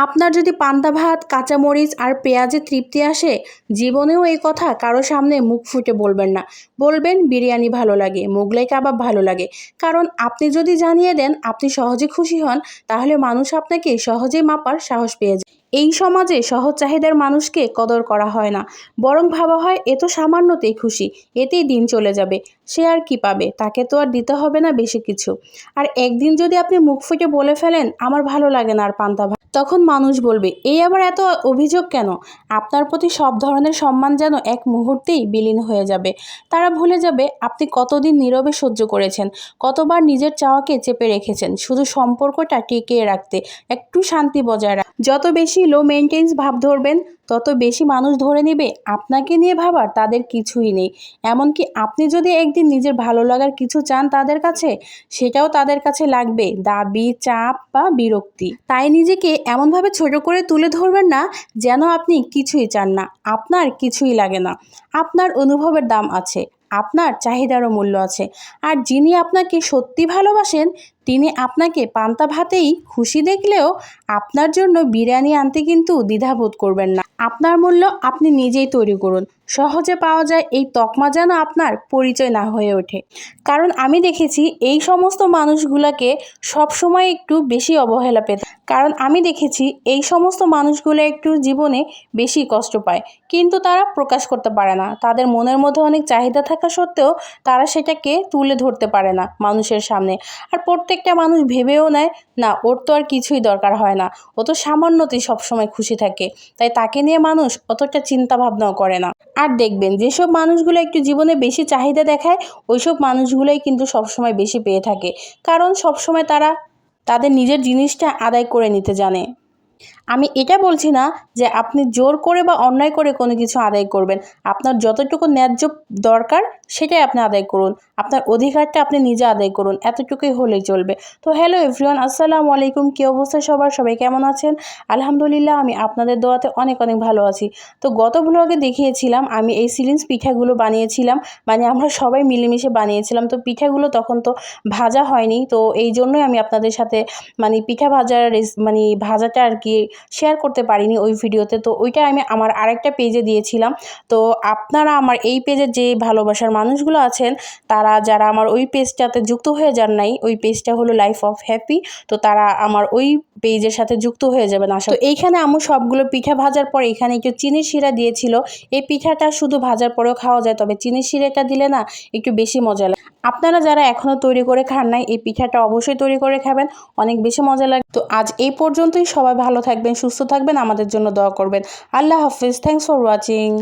আপনার যদি পান্তা ভাত, কাঁচামরিচ আর পেঁয়াজে তৃপ্তি আসে, জীবনেও এই কথা কারো সামনে মুখ ফুটে বলবেন না। বলবেন বিরিয়ানি ভালো লাগে, মোগলাই কাবাব ভালো লাগে। কারণ আপনি যদি জানিয়ে দেন আপনি সহজে খুশি হন, তাহলে মানুষ আপনাকে সহজেই মাপার সাহস পেয়ে যায়। এই সমাজে সহজ চাহিদার মানুষকে কদর করা হয় না, বরং ভাবা হয় এ তো সামান্যতেই খুশি, এতেই দিন চলে যাবে। সে আর কি পাবে, তাকে তো আর দিতে হবে না বেশি কিছু। আর একদিন যদি আপনি মুখ ফুটে বলে ফেলেন আমার ভালো লাগে না আর পান্তা ভাত, তখন মানুষ বলবে এই আবার এত অভিযোগ কেন। আপনার প্রতি সব ধরনের সম্মান যেন এক মুহূর্তেই বিলীন হয়ে যাবে। তারা ভুলে যাবে আপনি কতদিন নীরবে সহ্য করেছেন, কতবার নিজের চাওয়াকে চেপে রেখেছেন শুধু সম্পর্কটা টিকিয়ে রাখতে, একটু শান্তি বজায় রাখতে। যত বেশি লো মেনটেন্স ভাব ধরবেন, তত বেশি মানুষ ধরে নেবে আপনাকে নিয়ে ভাবার তাদের কিছুই নেই। এমনকি আপনি যদি একদিন নিজের ভালো লাগার কিছু চান তাদের কাছে, সেটাও তাদের কাছে লাগবে দাবি, চাপ বা বিরক্তি। তাই নিজেকে এমনভাবে ছোট করে তুলে ধরবেন না যেন আপনি কিছুই চান না, আপনার কিছুই লাগে না। আপনার অনুভবের দাম আছে, আপনার চাহিদারও মূল্য আছে। আর যিনি আপনাকে সত্যি ভালোবাসেন তিনি আপনাকে পান্তা ভাতেই খুশি দেখলেও আপনার জন্য বিরিয়ানি আনতে কিন্তু দ্বিধাবোধ করবেন না। আপনার মূল্য আপনি নিজেই তৈরি করুন। সহজে পাওয়া যায় এই তকমা যেন আপনার পরিচয় না হয়ে ওঠে। কারণ আমি দেখেছি এই সমস্ত মানুষগুলোকে সবসময় একটু বেশি অবহেলা পেতে, কারণ আমি দেখেছি এই সমস্ত মানুষগুলো একটু জীবনে বেশি কষ্ট পায়, কিন্তু তারা প্রকাশ করতে পারে না। তাদের মনের মধ্যে অনেক চাহিদা থাকা সত্ত্বেও তারা সেটাকে তুলে ধরতে পারে না মানুষের সামনে। আর প্রত্যেকটা মানুষ ভেবেও নেয় না ওর তো আর কিছুই দরকার হয় না, ও তো সামান্যতেই সবসময় খুশি থাকে, তাই তাকে নিয়ে মানুষ অতটা চিন্তা ভাবনাও করে না। আর দেখবেন যেসব মানুষগুলো একটু জীবনে বেশি চাহিদা দেখায়, ওইসব মানুষগুলোই কিন্তু সবসময় বেশি পেয়ে থাকে। কারণ সবসময় তারা তাদের নিজের জিনিসটা আদায় করে নিতে জানে। আমি এটা বলছি না যে আপনি জোর করে বা অন্যায় করে কোনো কিছু আদায় করবেন। আপনার যতটুকু ন্যায্য দরকার সেটাই আপনি আদায় করুন। আপনার অধিকারটা আপনি নিজে আদায় করুন, এতটুকুই হলেই চলবে। তো হ্যালো এভরিওয়ান, আসসালামু আলাইকুম। কী অবস্থা সবার, সবাই কেমন আছেন? আলহামদুলিল্লাহ, আমি আপনাদের দোয়াতে অনেক অনেক ভালো আছি। তো গত ব্লগে দেখিয়েছিলাম আমি এই সিলিন্স পিঠাগুলো বানিয়েছিলাম, মানে আমরা সবাই মিলেমিশে বানিয়েছিলাম। তো পিঠাগুলো তখন তো ভাজা হয়নি, তো এই জন্যই আমি আপনাদের সাথে মানে পিঠা ভাজার মানে ভাজাটা আর কি শেয়ার করতে পারিনি ওই ভিডিওতে। তো ওইটা আমি আমার আরেকটা পেজে দিয়েছিলাম। তো আপনারা আমার এই পেজের যে ভালোবাসার মানুষগুলো আছেন, তারা যারা আমার ওই পেজটাতে যুক্ত হয়ে যান নাই, ওই পেজটা হলো লাইফ অফ হ্যাপি, তো তারা আমার ওই পেজের সাথে যুক্ত হয়ে যাবেন আশা। তো এইখানে আম্মু সবগুলো পিঠা ভাজার পর এখানে একটু চিনির শিরা দিয়েছিল। এই পিঠাটা শুধু ভাজার পরেও খাওয়া যায়, তবে চিনির শিরাটা দিলে না একটু বেশি মজা লাগে। আপনারা যারা এখনও তৈরি করে খান নাই, এই পিঠাটা অবশ্যই তৈরি করে খাবেন, অনেক বেশি মজা লাগে। তো আজ এই পর্যন্তই। সবাই ভালো থাকবেন, সুস্থ থাকবেন, আমাদের জন্য দোয়া করবেন। আল্লাহ হাফিজ। Thanks for watching.